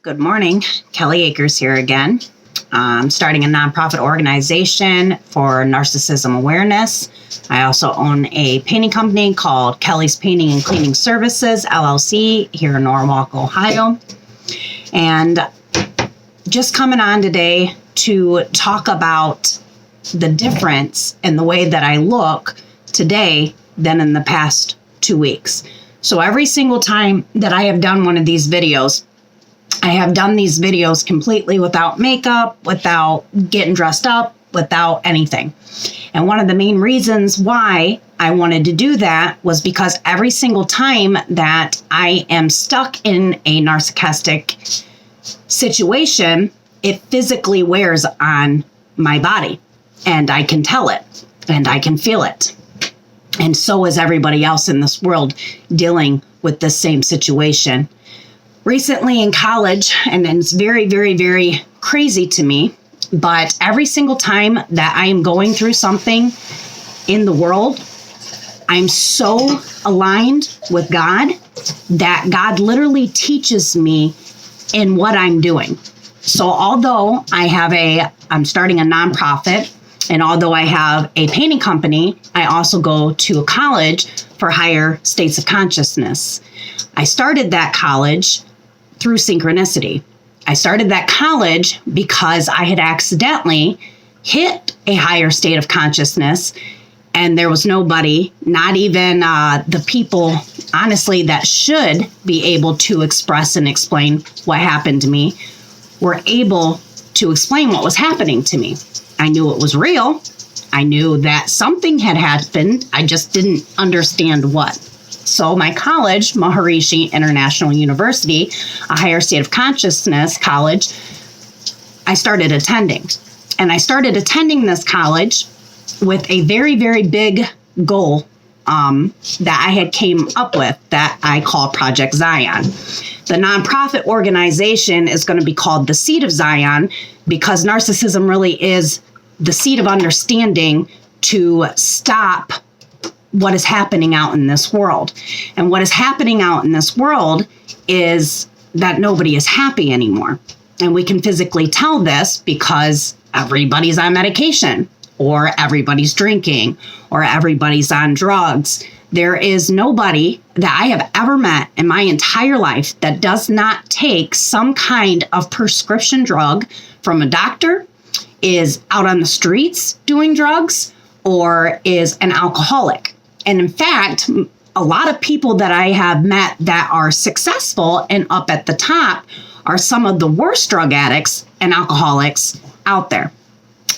Good morning. Kelly Akers here again. I'm starting a nonprofit organization for narcissism awareness. I also own a painting company called Kelly's Painting and Cleaning Services, LLC, here in Norwalk, Ohio. And just coming on today to talk about the difference in the way that I look today than in the past 2 weeks. So every single time that I have done one of these videos, I have done these videos completely without makeup, without getting dressed up, without anything. And one of the main reasons why I wanted to do that was because every single time that I am stuck in a narcissistic situation, it physically wears on my body. And I can tell it, and I can feel it. And so is everybody else in this world dealing with the same situation. Recently in college, and it's very, very, very crazy to me, but every single time that I am going through something in the world, I'm so aligned with God that God literally teaches me in what I'm doing. So although I'm starting a nonprofit, and although I have a painting company, I also go to a college for higher states of consciousness. I started that college through synchronicity. I started that college because I had accidentally hit a higher state of consciousness, and there was nobody, not even the people, honestly, that should be able to express and explain what happened to me, were able to explain what was happening to me. I knew it was real. I knew that something had happened. I just didn't understand what. So my college, Maharishi International University, a higher state of consciousness college, I started attending. And I started attending this college with a very, very big goal that I had came up with that I call Project Zion. The nonprofit organization is going to be called the Seed of Zion because narcissism really is the seed of understanding to stop what is happening out in this world. And what is happening out in this world is that nobody is happy anymore. And we can physically tell this because everybody's on medication, or everybody's drinking, or everybody's on drugs. There is nobody that I have ever met in my entire life that does not take some kind of prescription drug from a doctor, is out on the streets doing drugs, or is an alcoholic. And in fact, a lot of people that I have met that are successful and up at the top are some of the worst drug addicts and alcoholics out there.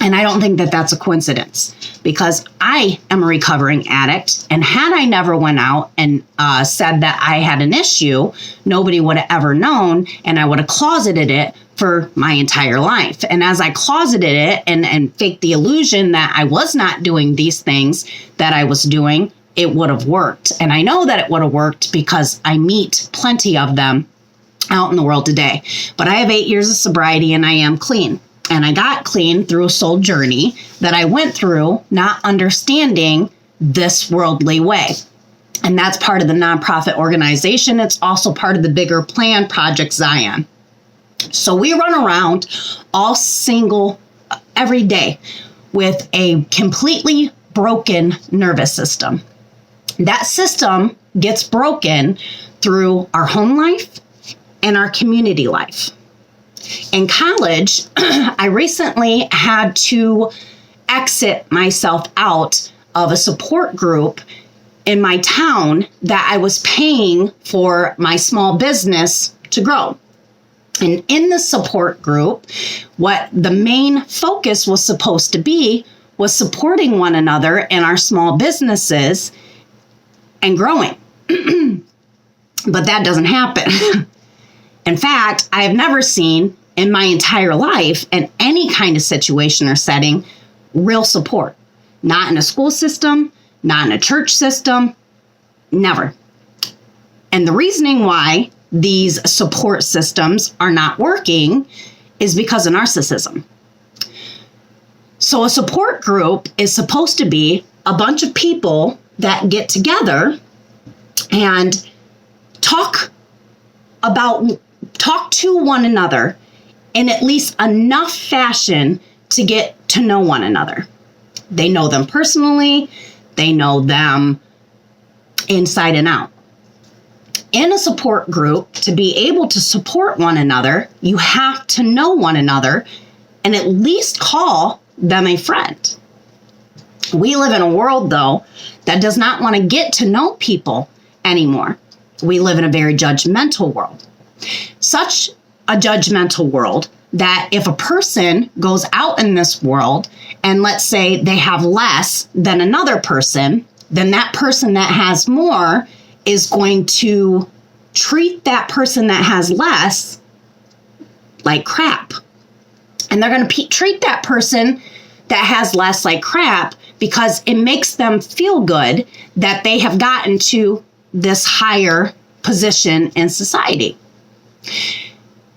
And I don't think that that's a coincidence, because I am a recovering addict. And had I never went out and said that I had an issue, nobody would have ever known, and I would have closeted it for my entire life. And as I closeted it and faked the illusion that I was not doing these things that I was doing, it would have worked. And I know that it would have worked because I meet plenty of them out in the world today. But I have 8 years of sobriety and I am clean. And I got clean through a soul journey that I went through, not understanding this worldly way. And that's part of the nonprofit organization. It's also part of the bigger plan, Project Zion. So we run around every day with a completely broken nervous system. That system gets broken through our home life and our community life. In college, I recently had to exit myself out of a support group in my town that I was paying for my small business to grow. And in the support group, what the main focus was supposed to be was supporting one another in our small businesses and growing. But that doesn't happen. In fact, I have never seen in my entire life, in any kind of situation or setting, real support. Not in a school system, not in a church system, never. And the reasoning why these support systems are not working is because of narcissism. So a support group is supposed to be a bunch of people that get together and talk about talk to one another in at least enough fashion to get to know one another. They know them personally. They know them inside and out. In a support group, to be able to support one another, you have to know one another and at least call them a friend. We live in a world, though, that does not want to get to know people anymore. We live in a very judgmental world. Such a judgmental world that if a person goes out in this world and let's say they have less than another person, then that person that has more is going to treat that person that has less like crap. And they're going to treat that person that has less like crap because it makes them feel good that they have gotten to this higher position in society.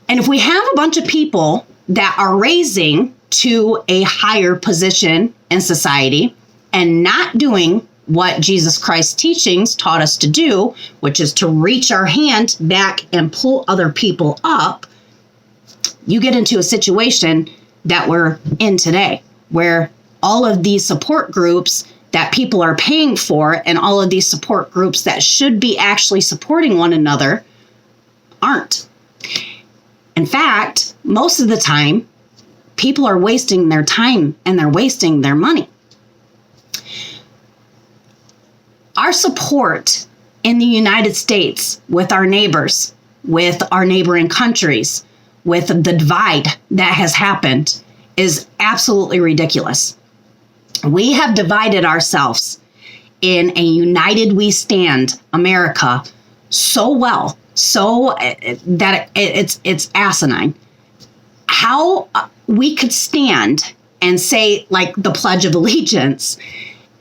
And if we have a bunch of people that are raising to a higher position in society and not doing what Jesus Christ's teachings taught us to do, which is to reach our hand back and pull other people up, you get into a situation that we're in today, where all of these support groups that people are paying for and all of these support groups that should be actually supporting one another aren't. In fact, most of the time, people are wasting their time and they're wasting their money. Our support in the United States with our neighbors, with our neighboring countries, with the divide that has happened is absolutely ridiculous. We have divided ourselves in a United We Stand America so well, so that it's asinine. How we could stand and say like the Pledge of Allegiance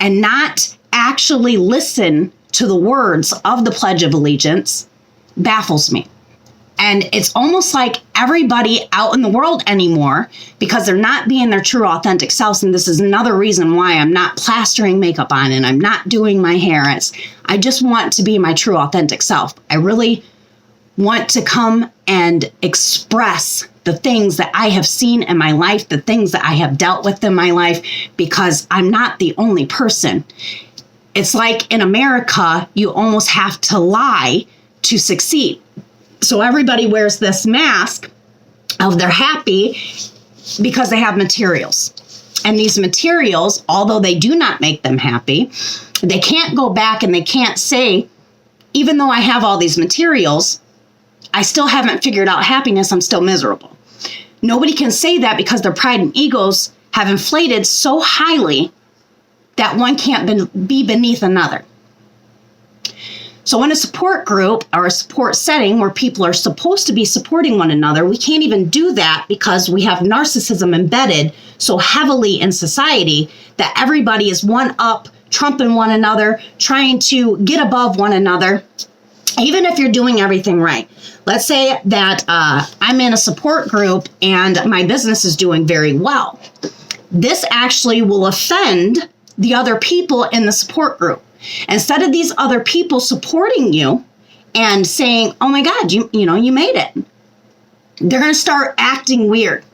and not actually listen to the words of the Pledge of Allegiance baffles me. And it's almost like everybody out in the world anymore, because they're not being their true authentic selves. And this is another reason why I'm not plastering makeup on and I'm not doing my hair. I just want to be my true authentic self. I really want to come and express the things that I have seen in my life, the things that I have dealt with in my life, because I'm not the only person. It's like in America, you almost have to lie to succeed. So everybody wears this mask of they're happy because they have materials. And these materials, although they do not make them happy, they can't go back and they can't say, even though I have all these materials, I still haven't figured out happiness, I'm still miserable. Nobody can say that because their pride and egos have inflated so highly that one can't be beneath another. So in a support group or a support setting where people are supposed to be supporting one another, we can't even do that because we have narcissism embedded so heavily in society that everybody is one up, trumping one another, trying to get above one another, even if you're doing everything right. Let's say that I'm in a support group and my business is doing very well. This actually will offend the other people in the support group. Instead of these other people supporting you and saying, oh my God, you made it. They're going to start acting weird.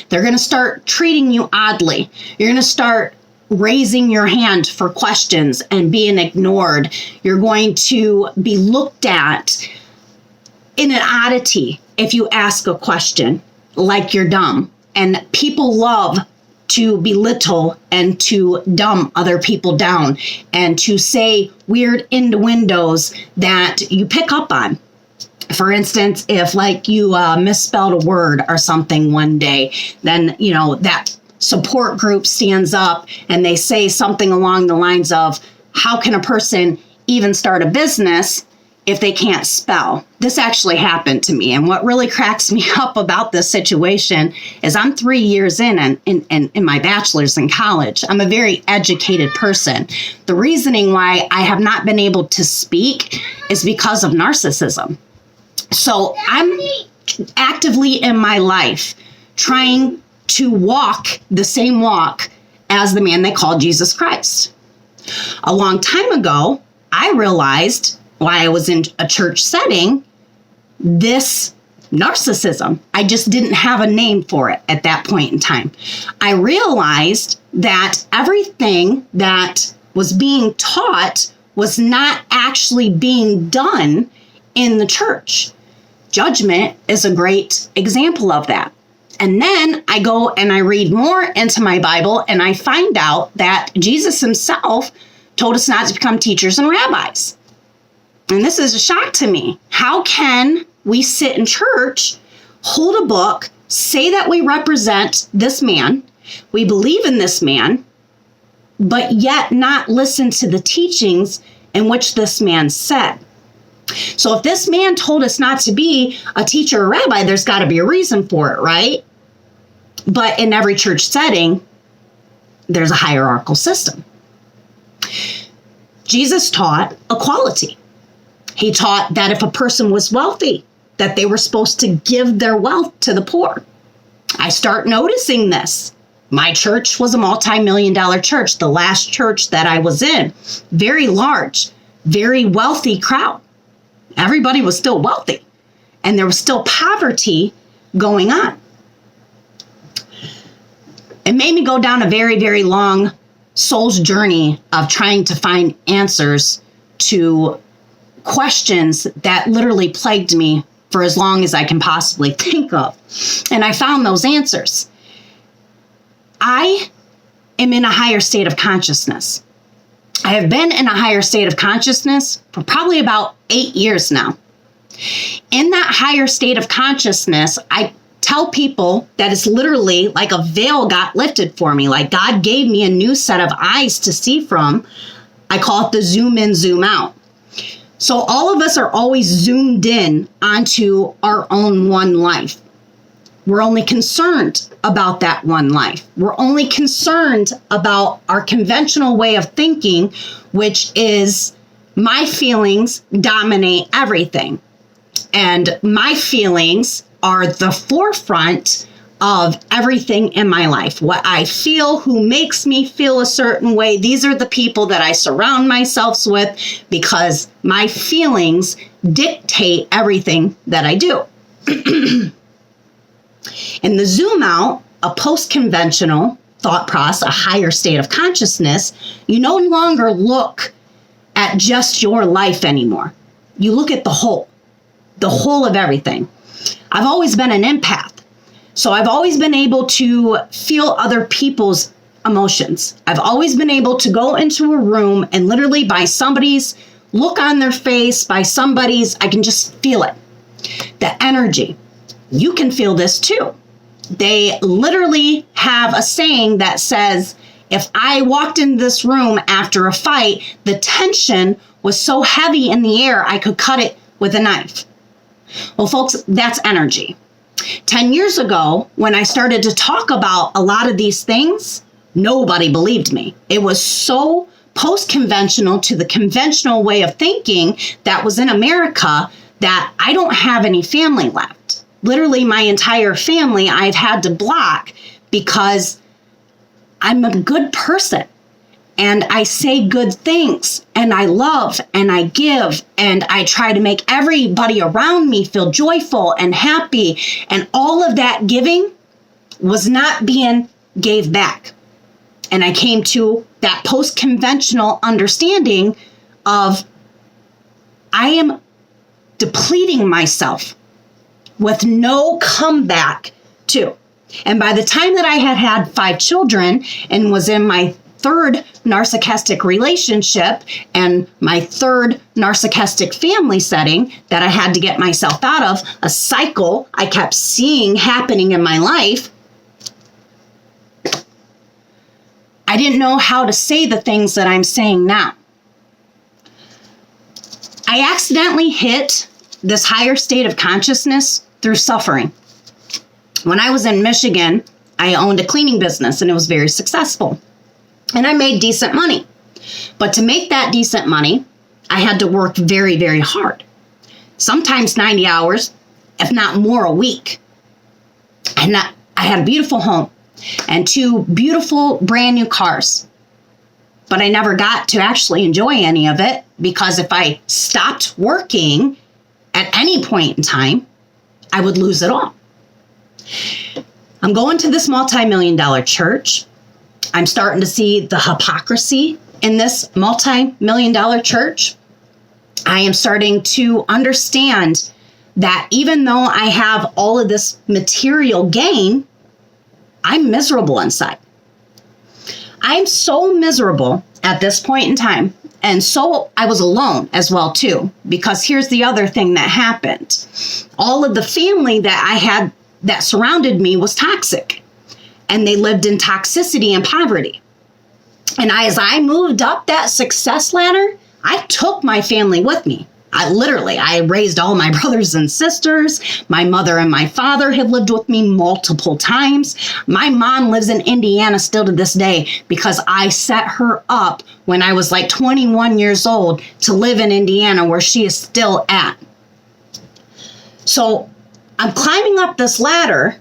They're going to start treating you oddly. You're going to start raising your hand for questions and being ignored. You're going to be looked at in an oddity if you ask a question like you're dumb. And people love to belittle and to dumb other people down and to say weird innuendos that you pick up on. For instance, if like you misspelled a word or something one day, then, that support group stands up and they say something along the lines of, how can a person even start a business if they can't spell? This actually happened to me. And what really cracks me up about this situation is I'm 3 years in my bachelor's in college. I'm a very educated person. The reasoning why I have not been able to speak is because of narcissism. So I'm actively in my life trying to walk the same walk as the man they call Jesus Christ. A long time ago, I realized while I was in a church setting, this narcissism. I just didn't have a name for it at that point in time. I realized that everything that was being taught was not actually being done in the church. Judgment is a great example of that. And then I go and I read more into my Bible, and I find out that Jesus himself told us not to become teachers and rabbis. And this is a shock to me. How can we sit in church, hold a book, say that we represent this man, we believe in this man, but yet not listen to the teachings in which this man said? So if this man told us not to be a teacher or rabbi, there's got to be a reason for it, right? But in every church setting, there's a hierarchical system. Jesus taught equality. He taught that if a person was wealthy, that they were supposed to give their wealth to the poor. I start noticing this. My church was a multi-million-dollar church, the last church that I was in. Very large, very wealthy crowd. Everybody was still wealthy, and there was still poverty going on. It made me go down a very, very long soul's journey of trying to find answers to questions that literally plagued me for as long as I can possibly think of. And I found those answers. I am in a higher state of consciousness. I have been in a higher state of consciousness for probably about 8 years now. In that higher state of consciousness, I tell people that it's literally like a veil got lifted for me, like God gave me a new set of eyes to see from. I call it the zoom in, zoom out. So all of us are always zoomed in onto our own one life. We're only concerned about that one life. We're only concerned about our conventional way of thinking, which is my feelings dominate everything. And my feelings are the forefront of everything in my life. What I feel, who makes me feel a certain way, these are the people that I surround myself with, because my feelings dictate everything that I do. In the zoom out, a post-conventional thought process, a higher state of consciousness, you no longer look at just your life anymore. You look at the whole of everything. I've always been an empath. So I've always been able to feel other people's emotions. I've always been able to go into a room and literally by somebody's look on their face, I can just feel it. The energy. You can feel this too. They literally have a saying that says, if I walked in this room after a fight, the tension was so heavy in the air, I could cut it with a knife. Well, folks, that's energy. 10 years ago, when I started to talk about a lot of these things, nobody believed me. It was so post-conventional to the conventional way of thinking that was in America that I don't have any family left. Literally, my entire family I've had to block because I'm a good person. And I say good things, and I love, and I give, and I try to make everybody around me feel joyful and happy. And all of that giving was not being gave back. And I came to that post-conventional understanding of I am depleting myself with no comeback to. And by the time that I had 5 children and was in my 3rd narcissistic relationship and my 3rd narcissistic family setting that I had to get myself out of, a cycle I kept seeing happening in my life, I didn't know how to say the things that I'm saying now. I accidentally hit this higher state of consciousness through suffering. When I was in Michigan, I owned a cleaning business and it was very successful. And I made decent money. But to make that decent money, I had to work very, very hard. Sometimes 90 hours, if not more, a week. And I had a beautiful home and 2 beautiful brand new cars. But I never got to actually enjoy any of it because if I stopped working at any point in time, I would lose it all. I'm going to this multi-million-dollar church. I'm starting to see the hypocrisy in this multi-million-dollar church. I am starting to understand that even though I have all of this material gain, I'm miserable inside. I'm so miserable at this point in time. And so I was alone as well, too, because here's the other thing that happened. All of the family that I had that surrounded me was toxic, and they lived in toxicity and poverty. And as I moved up that success ladder, I took my family with me. I raised all my brothers and sisters. My mother and my father have lived with me multiple times. My mom lives in Indiana still to this day because I set her up when I was like 21 years old to live in Indiana, where she is still at. So I'm climbing up this ladder,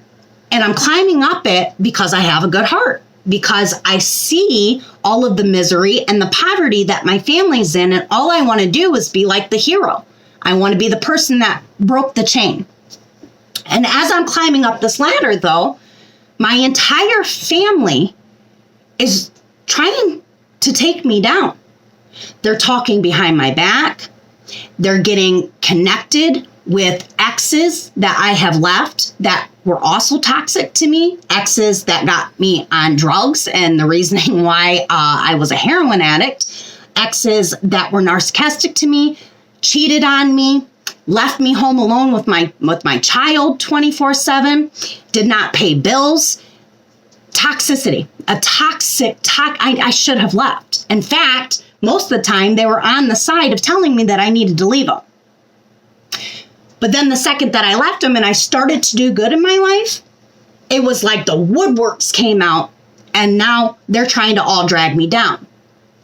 and I'm climbing up it because I have a good heart, because I see all of the misery and the poverty that my family's in, and all I want to do is be like the hero. I want to be the person that broke the chain. And as I'm climbing up this ladder, though, my entire family is trying to take me down. They're talking behind my back. They're getting connected with exes that I have left that were also toxic to me, exes that got me on drugs and the reasoning why I was a heroin addict, exes that were narcissistic to me, cheated on me, left me home alone with my child 24/7, did not pay bills. Toxicity, I should have left. In fact, most of the time they were on the side of telling me that I needed to leave them. But then the second that I left them and I started to do good in my life, it was like the woodworks came out, and now they're trying to all drag me down.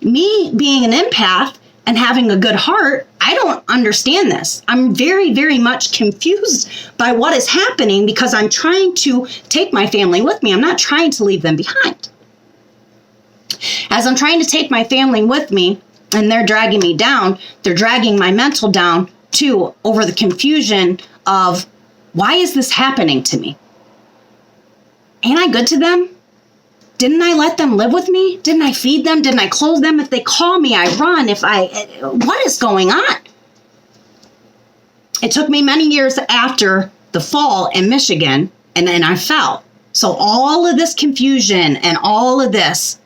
Me being an empath and having a good heart, I don't understand this. I'm very, very much confused by what is happening because I'm trying to take my family with me. I'm not trying to leave them behind. As I'm trying to take my family with me and they're dragging me down, they're dragging my mental down too, over the confusion of, why is this happening to me? Ain't I good to them? Didn't I let them live with me? Didn't I feed them? Didn't I clothe them? If they call me, I run. What is going on? It took me many years after the fall in Michigan, and then I fell. So all of this confusion and all of this,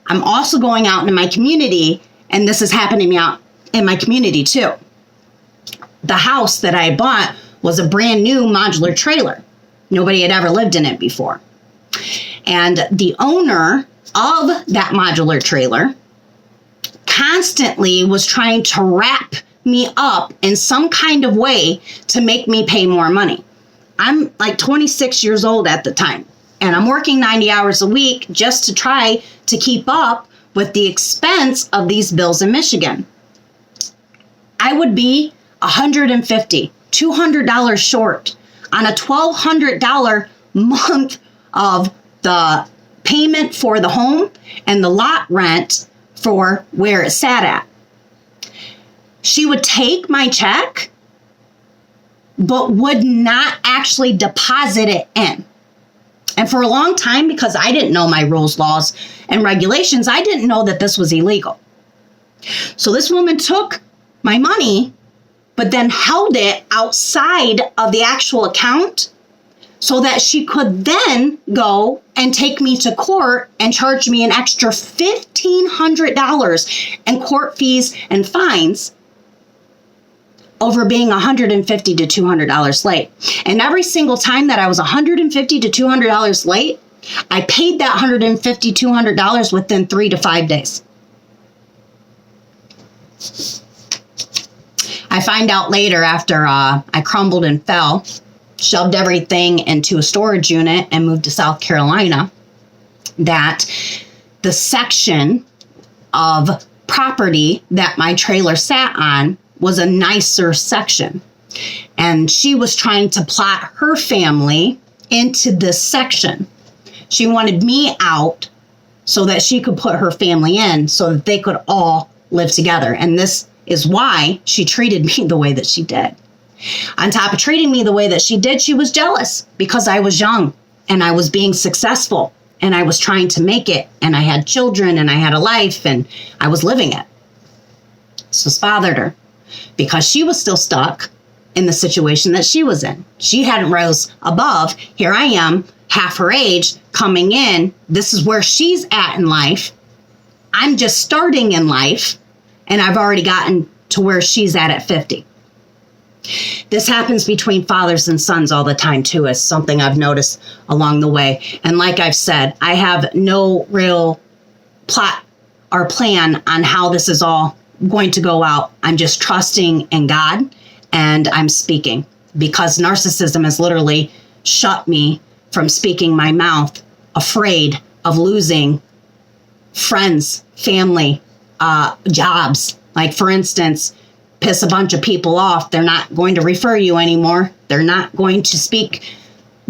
I'm also going out into my community, and this is happening to me out in my community too. The house that I bought was a brand new modular trailer. Nobody had ever lived in it before. And the owner of that modular trailer constantly was trying to wrap me up in some kind of way to make me pay more money. I'm like 26 years old at the time, and I'm working 90 hours a week just to try to keep up with the expense of these bills in Michigan. I would be $150, $200 short on a $1,200 month of the payment for the home and the lot rent for where it sat at. She would take my check, but would not actually deposit it in. And for a long time, because I didn't know my rules, laws, and regulations, I didn't know that this was illegal. So this woman took my money, but then held it outside of the actual account so that she could then go and take me to court and charge me an extra $1,500 in court fees and fines over being $150 to $200 late. And every single time that I was $150 to $200 late, I paid that $150, $200 within 3 to 5 days. I find out later after I crumbled and fell, shoved everything into a storage unit and moved to South Carolina, that the section of property that my trailer sat on was a nicer section. And she was trying to plot her family into this section. She wanted me out so that she could put her family in so that they could all live together. And this is why she treated me the way that she did. On top of treating me the way that she did, she was jealous because I was young and I was being successful and I was trying to make it and I had children and I had a life and I was living it. This bothered her because she was still stuck in the situation that she was in. She hadn't rose above. Here I am, half her age, coming in. This is where she's at in life. I'm just starting in life and I've already gotten to where she's at 50. This happens between fathers and sons all the time too, as something I've noticed along the way. And like I've said, I have no real plot or plan on how this is all going to go out. I'm just trusting in God and I'm speaking because narcissism has literally shut me from speaking my mouth, afraid of losing friends, family, jobs. Like for instance, piss a bunch of people off, they're not going to refer you anymore. They're not going to speak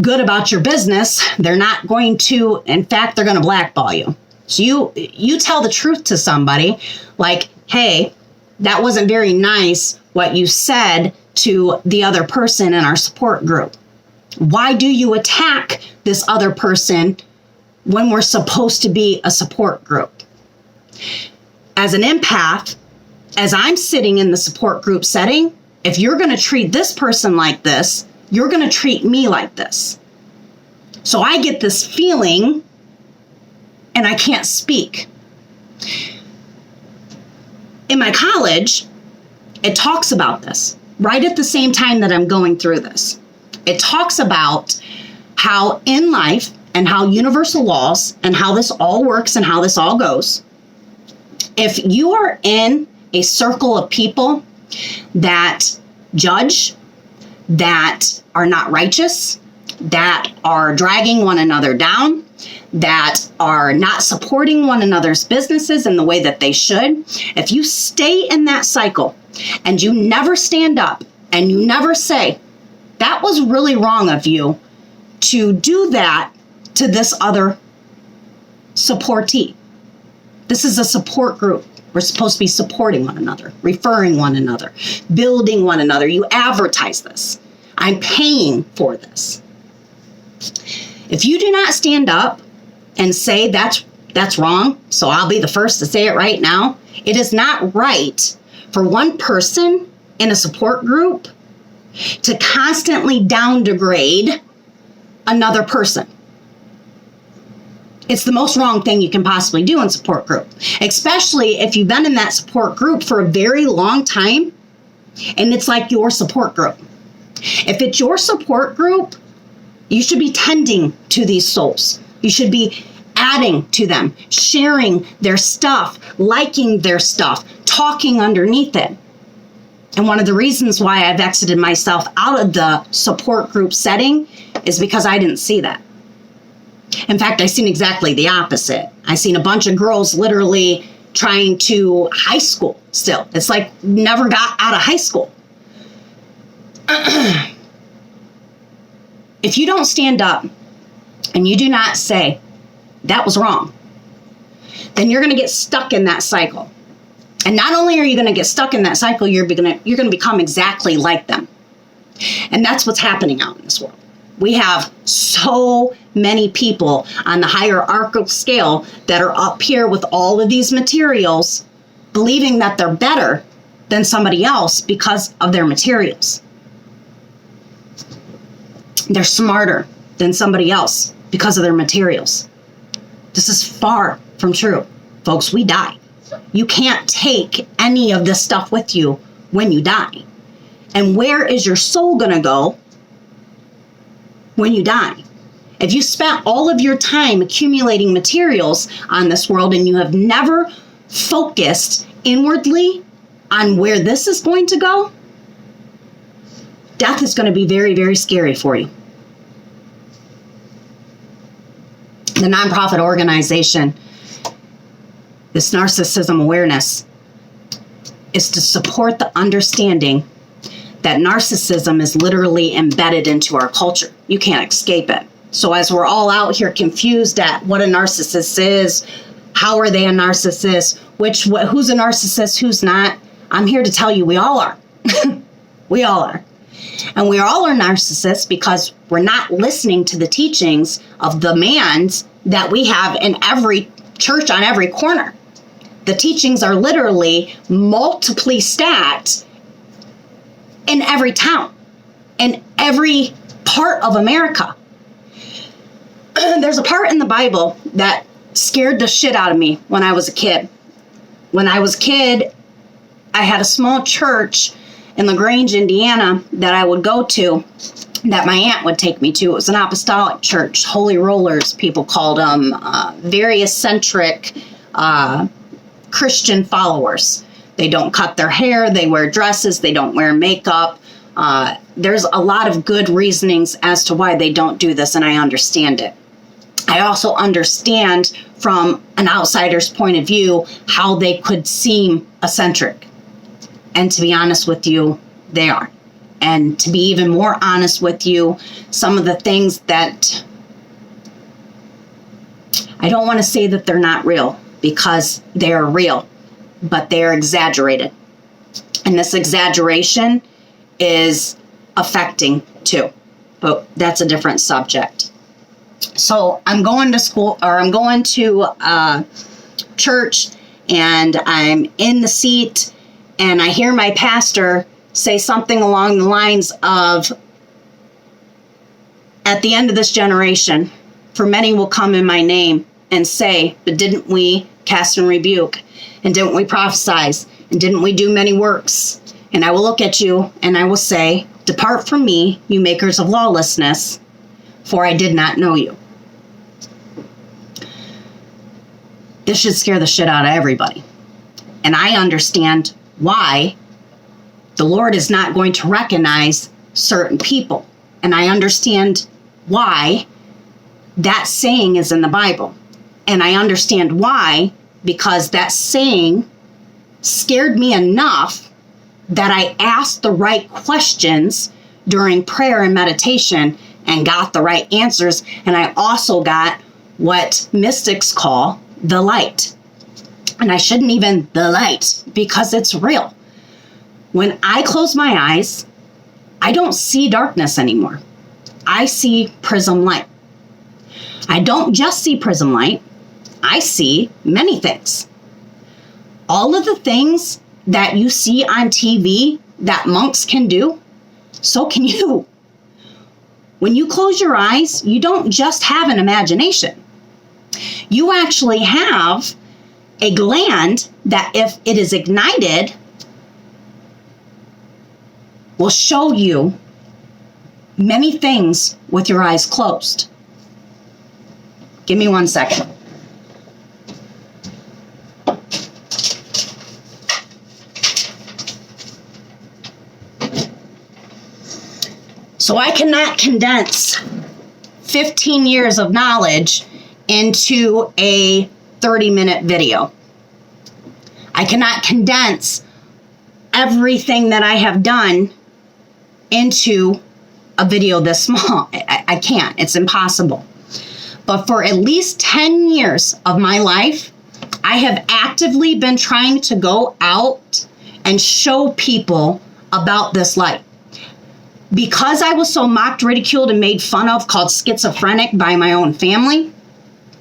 good about your business. They're not going to, in fact, they're going to blackball you. So you tell the truth to somebody like, hey, that wasn't very nice what you said to the other person in our support group. Why do you attack this other person when we're supposed to be a support group? As an empath, as I'm sitting in the support group setting, if you're going to treat this person like this, you're going to treat me like this. So I get this feeling and I can't speak. In my college, it talks about this right at the same time that I'm going through this. It talks about how in life and how universal laws and how this all works and how this all goes. If you are in a circle of people that judge, that are not righteous, that are dragging one another down, that are not supporting one another's businesses in the way that they should, if you stay in that cycle and you never stand up and you never say, that was really wrong of you to do that to this other supportee. This is a support group. We're supposed to be supporting one another, referring one another, building one another. You advertise this. I'm paying for this. If you do not stand up and say that's wrong, so I'll be the first to say it right now, it is not right for one person in a support group to constantly downgrade another person. It's the most wrong thing you can possibly do in support group, especially if you've been in that support group for a very long time and it's like your support group. If it's your support group, you should be tending to these souls. You should be adding to them, sharing their stuff, liking their stuff, talking underneath it. And one of the reasons why I've exited myself out of the support group setting is because I didn't see that. In fact, I seen exactly the opposite. I seen a bunch of girls literally trying to high school still. It's like never got out of high school. If you don't stand up and you do not say, that was wrong, then you're going to get stuck in that cycle. And not only are you going to get stuck in that cycle, you're going to become exactly like them. And that's what's happening out in this world. We have so many people on the hierarchical scale that are up here with all of these materials, believing that they're better than somebody else because of their materials. They're smarter than somebody else because of their materials. This is far from true. Folks, we die. You can't take any of this stuff with you when you die. And where is your soul going to go when you die? If you spent all of your time accumulating materials on this world and you have never focused inwardly on where this is going to go, death is going to be very, very scary for you. The nonprofit organization, this narcissism awareness, is to support the understanding that narcissism is literally embedded into our culture. You can't escape it. So as we're all out here confused at what a narcissist is, how are they a narcissist, who's a narcissist, who's not, I'm here to tell you we all are. We all are. And we all are narcissists because we're not listening to the teachings of the mans that we have in every church on every corner. The teachings are literally multiply stacked in every town, in every part of America. There's a part in the Bible that scared the shit out of me when I was a kid. When I was a kid, I had a small church in LaGrange, Indiana, that I would go to, that my aunt would take me to. It was an apostolic church, holy rollers, people called them, very eccentric Christian followers. They don't cut their hair, they wear dresses, they don't wear makeup. There's a lot of good reasonings as to why they don't do this, and I understand it. I also understand from an outsider's point of view how they could seem eccentric. And to be honest with you, they are. And to be even more honest with you, some of the things that I don't want to say that they're not real, because they are real, but they are exaggerated. And this exaggeration is affecting too, but that's a different subject. So I'm going to school, or I'm going to church, and I'm in the seat, and I hear my pastor say something along the lines of, at the end of this generation, for many will come in my name and say, but didn't we cast and rebuke? And didn't we prophesy? And didn't we do many works? And I will look at you and I will say, depart from me, you makers of lawlessness, for I did not know you. This should scare the shit out of everybody. And I understand why the Lord is not going to recognize certain people. And I understand why that saying is in the Bible. And I understand why, because that saying scared me enough that I asked the right questions during prayer and meditation and got the right answers. And I also got what mystics call the light. And I shouldn't even the light, because it's real. When I close my eyes, I don't see darkness anymore. I see prism light. I don't just see prism light. I see many things. All of the things that you see on TV that monks can do, so can you. When you close your eyes, you don't just have an imagination. You actually have a gland that, if it is ignited, will show you many things with your eyes closed. Give me 1 second. So I cannot condense 15 years of knowledge into a 30-minute video. I cannot condense everything that I have done into a video this small. I can't. It's impossible. But for at least 10 years of my life, I have actively been trying to go out and show people about this light. Because I was so mocked, ridiculed, and made fun of, called schizophrenic by my own family,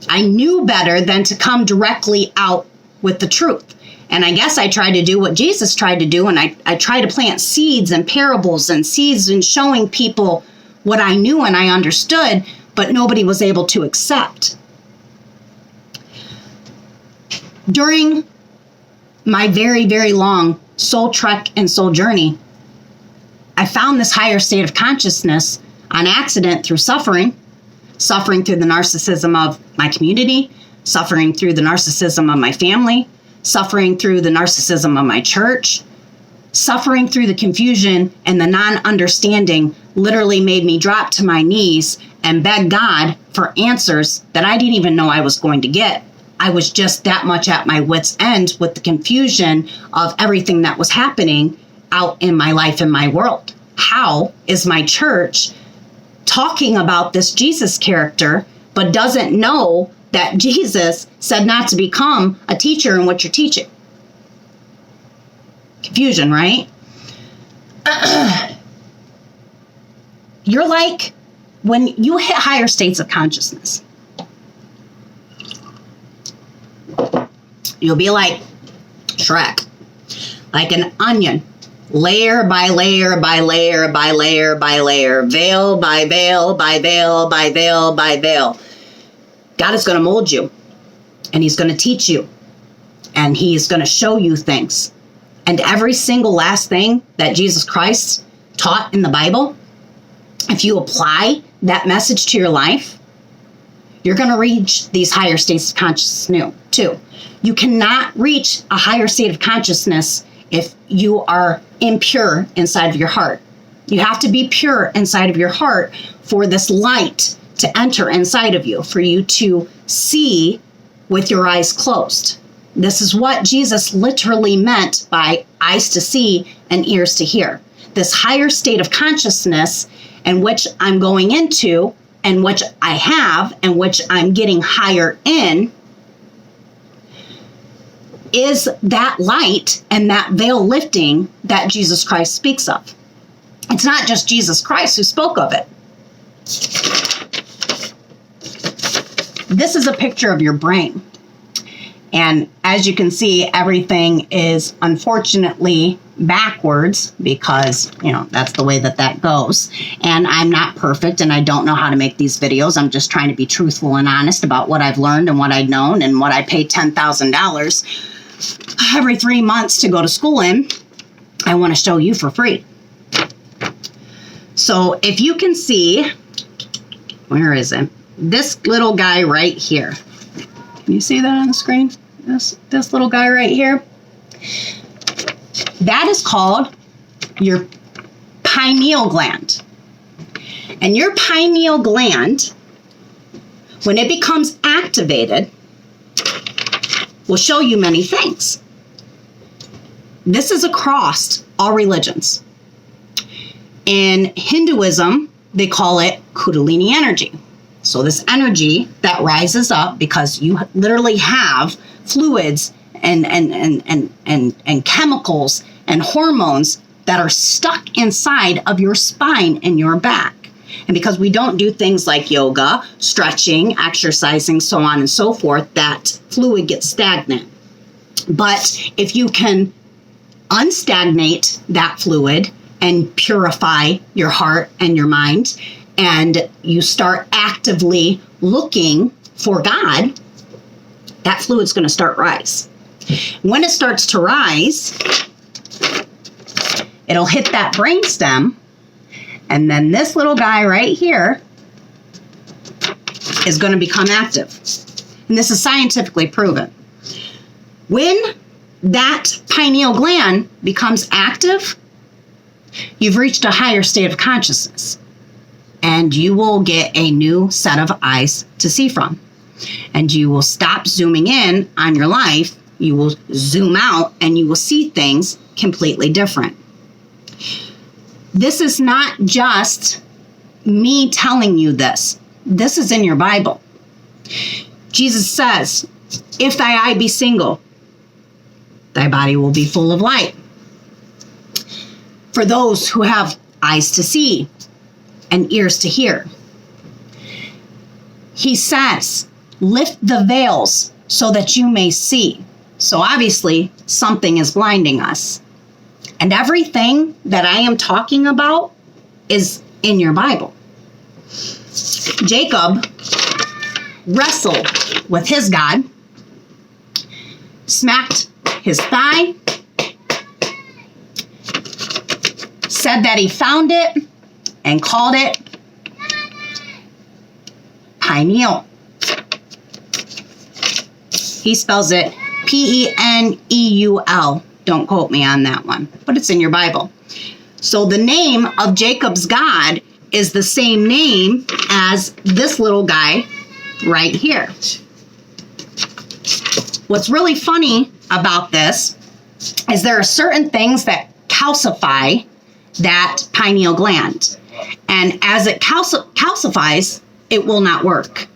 I knew better than to come directly out with the truth. And I guess I tried to do what Jesus tried to do, and I tried to plant seeds and parables and seeds and showing people what I knew and I understood, but nobody was able to accept. During my very, very long soul trek and soul journey, I found this higher state of consciousness on accident through suffering through the narcissism of my community, suffering through the narcissism of my family, suffering through the narcissism of my church, suffering through the confusion and the non-understanding literally made me drop to my knees and beg God for answers that I didn't even know I was going to get. I was just that much at my wit's end with the confusion of everything that was happening out in my life and my world. How is my church talking about this Jesus character, but doesn't know that Jesus said not to become a teacher in what you're teaching? Confusion, right? you're like, when you hit higher states of consciousness, you'll be like Shrek, like an onion, layer by layer by layer by layer by layer, veil by veil by veil by veil by veil. God is going to mold you, and he's going to teach you, and he's going to show you things. And every single last thing that Jesus Christ taught in the Bible, if you apply that message to your life, you're going to reach these higher states of consciousness too. You cannot reach a higher state of consciousness if you are impure inside of your heart. You have to be pure inside of your heart for this light to enter inside of you, for you to see with your eyes closed. This is what Jesus literally meant by eyes to see and ears to hear. This higher state of consciousness in which I'm going into, and which I have, and which I'm getting higher in, is that light and that veil lifting that Jesus Christ speaks of. It's not just Jesus Christ who spoke of it. This is a picture of your brain. And as you can see, everything is unfortunately backwards because, that's the way that goes. And I'm not perfect, and I don't know how to make these videos. I'm just trying to be truthful and honest about what I've learned and what I've known and what I pay $10,000 every 3 months to go to school in. I want to show you for free. So if you can see, where is it? This little guy right here. Can you see that on the screen? This little guy right here. That is called your pineal gland. And your pineal gland, when it becomes activated, will show you many things. This is across all religions. In Hinduism, they call it Kundalini energy. So this energy that rises up because you literally have fluids and chemicals and hormones that are stuck inside of your spine and your back. And because we don't do things like yoga, stretching, exercising, so on and so forth, that fluid gets stagnant. But if you can unstagnate that fluid and purify your heart and your mind, and you start actively looking for God, that fluid's going to start rise. When it starts to rise, it'll hit that brainstem, and then this little guy right here is going to become active. And this is scientifically proven. When that pineal gland becomes active, you've reached a higher state of consciousness. And you will get a new set of eyes to see from. And you will stop zooming in on your life. You will zoom out and you will see things completely different. This is not just me telling you this. This is in your Bible. Jesus says, if thy eye be single, thy body will be full of light. For those who have eyes to see and ears to hear. He says, lift the veils so that you may see. So obviously, something is blinding us. And everything that I am talking about is in your Bible. Jacob wrestled with his God, smacked his thigh, said that he found it, and called it pineal. He spells it P-E-N-E-U-L. Don't quote me on that one, but it's in your Bible. So the name of Jacob's God is the same name as this little guy right here. What's really funny about this is there are certain things that calcify that pineal gland. And as it calcifies, it will not work.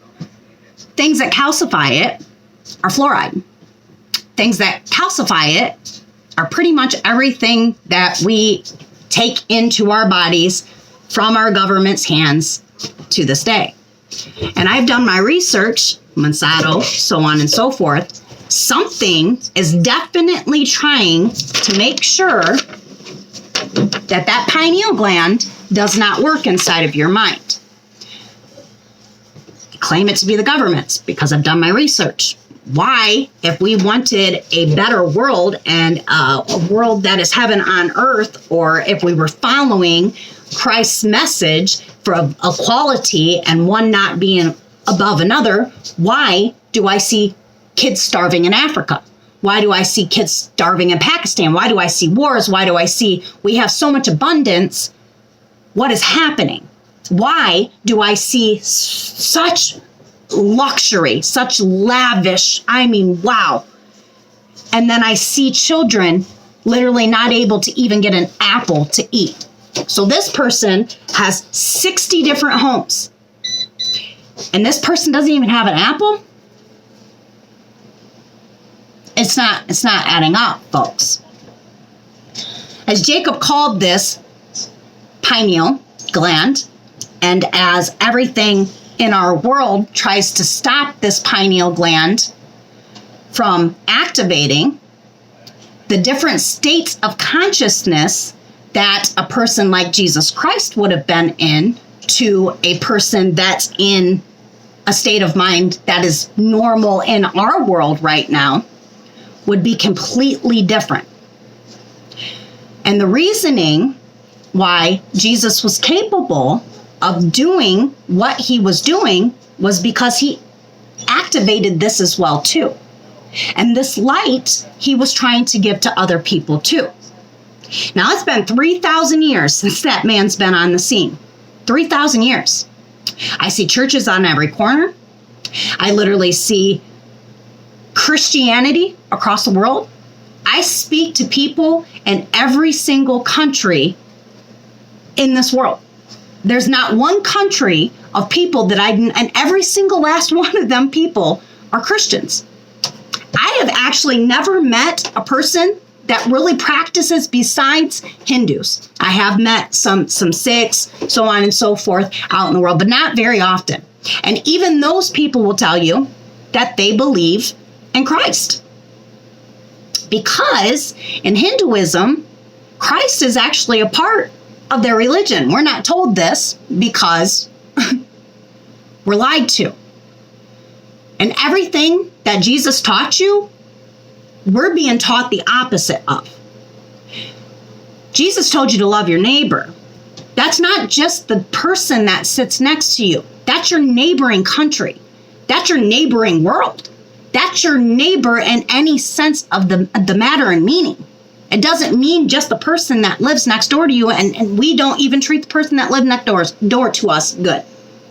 Things that calcify it are fluoride. Things that calcify it are pretty much everything that we take into our bodies from our government's hands to this day. And I've done my research, Monsanto, so on and so forth. Something is definitely trying to make sure that that pineal gland does not work inside of your mind. I claim it to be the government's because I've done my research. Why, if we wanted a better world and a world that is heaven on earth, or if we were following Christ's message for equality and one not being above another, why do I see kids starving in Africa? Why do I see kids starving in Pakistan? Why do I see wars? Why do I see we have so much abundance? What is happening? Why do I see such luxury, such lavish, I mean, wow. And then I see children literally not able to even get an apple to eat. So this person has 60 different homes. And this person doesn't even have an apple? It's not adding up, folks. As Jacob called this pineal gland, and as everything in our world tries to stop this pineal gland from activating the different states of consciousness that a person like Jesus Christ would have been in to a person that's in a state of mind that is normal in our world right now would be completely different. And the reasoning why Jesus was capable of doing what he was doing was because he activated this as well too. And this light he was trying to give to other people too. Now it's been 3,000 years since that man's been on the scene. 3,000 years. I see churches on every corner. I literally see Christianity across the world. I speak to people in every single country in this world. There's not one country of people that and every single last one of them people are Christians. I have actually never met a person that really practices besides Hindus. I have met some Sikhs, so on and so forth out in the world, but not very often. And even those people will tell you that they believe in Christ. Because in Hinduism, Christ is actually a part of their religion. We're not told this because we're lied to. And everything that Jesus taught you, we're being taught the opposite of. Jesus told you to love your neighbor. That's not just the person that sits next to you. That's your neighboring country. That's your neighboring world. That's your neighbor in any sense of the matter and meaning. It doesn't mean just the person that lives next door to you, and we don't even treat the person that lives next door to us good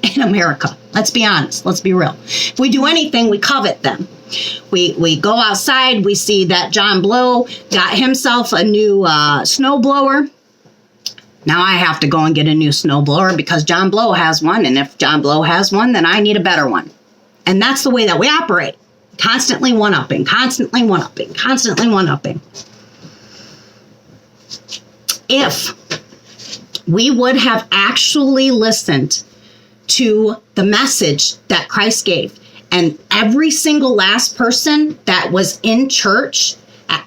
in America. Let's be honest. Let's be real. If we do anything, we covet them. We go outside, we see that John Blow got himself a new snowblower. Now I have to go and get a new snowblower because John Blow has one, and if John Blow has one, then I need a better one. And that's the way that we operate. Constantly one-upping, constantly one-upping, constantly one-upping. If we would have actually listened to the message that Christ gave, and every single last person that was in church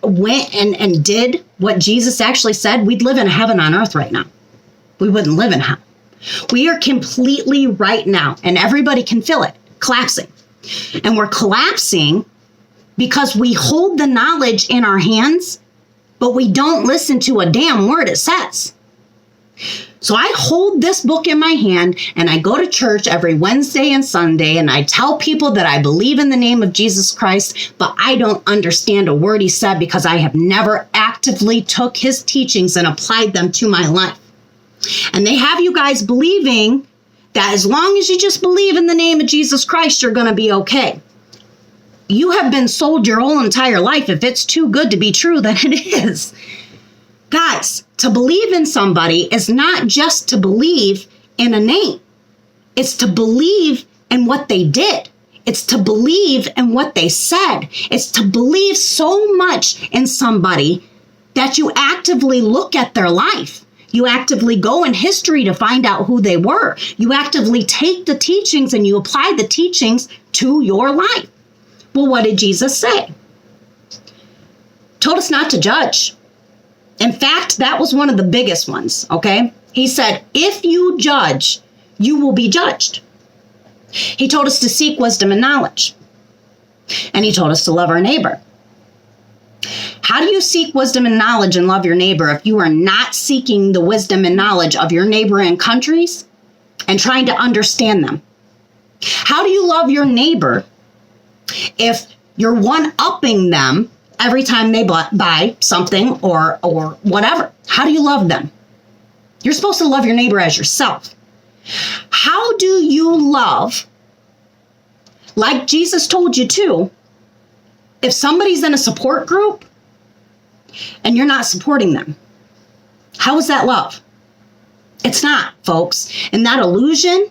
went and did what Jesus actually said, we'd live in heaven on earth right now. We wouldn't live in hell. We are completely right now, and everybody can feel it, collapsing. And we're collapsing because we hold the knowledge in our hands, but we don't listen to a damn word it says. So I hold this book in my hand and I go to church every Wednesday and Sunday and I tell people that I believe in the name of Jesus Christ, but I don't understand a word he said because I have never actively took his teachings and applied them to my life. And they have you guys believing that as long as you just believe in the name of Jesus Christ, you're going to be okay. You have been sold your whole entire life. If it's too good to be true, then it is. Guys, to believe in somebody is not just to believe in a name. It's to believe in what they did. It's to believe in what they said. It's to believe so much in somebody that you actively look at their life. You actively go in history to find out who they were. You actively take the teachings and you apply the teachings to your life. Well, what did Jesus say? Told us not to judge. In fact, that was one of the biggest ones, okay? He said, if you judge, you will be judged. He told us to seek wisdom and knowledge. And he told us to love our neighbor. How do you seek wisdom and knowledge and love your neighbor if you are not seeking the wisdom and knowledge of your neighboring countries and trying to understand them? How do you love your neighbor if you're one-upping them every time they buy something or whatever? How do you love them? You're supposed to love your neighbor as yourself. How do you love, like Jesus told you to, if somebody's in a support group and you're not supporting them? How is that love? It's not, folks. And that illusion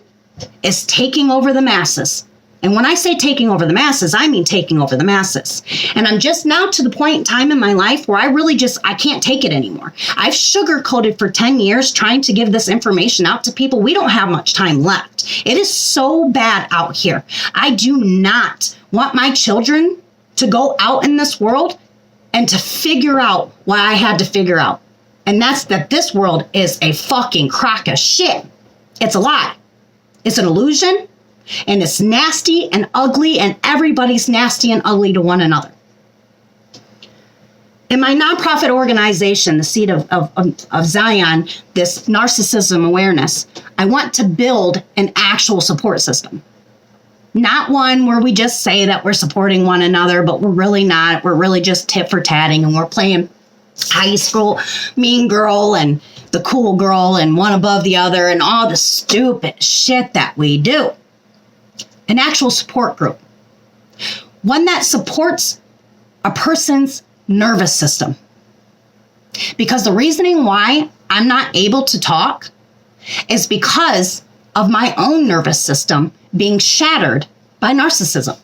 is taking over the masses. And when I say taking over the masses, I mean taking over the masses. And I'm just now to the point in time in my life where I can't take it anymore. I've sugarcoated for 10 years trying to give this information out to people. We don't have much time left. It is so bad out here. I do not want my children to go out in this world and to figure out what I had to figure out. And that's that this world is a fucking crock of shit. It's a lie. It's an illusion. And it's nasty and ugly, and everybody's nasty and ugly to one another. In my nonprofit organization, the Seed of Zion, this narcissism awareness, I want to build an actual support system. Not one where we just say that we're supporting one another, but we're really not. We're really just tit for tatting, and we're playing high school mean girl and the cool girl and one above the other and all the stupid shit that we do. An actual support group. One that supports a person's nervous system. Because the reasoning why I'm not able to talk is because of my own nervous system being shattered by narcissism.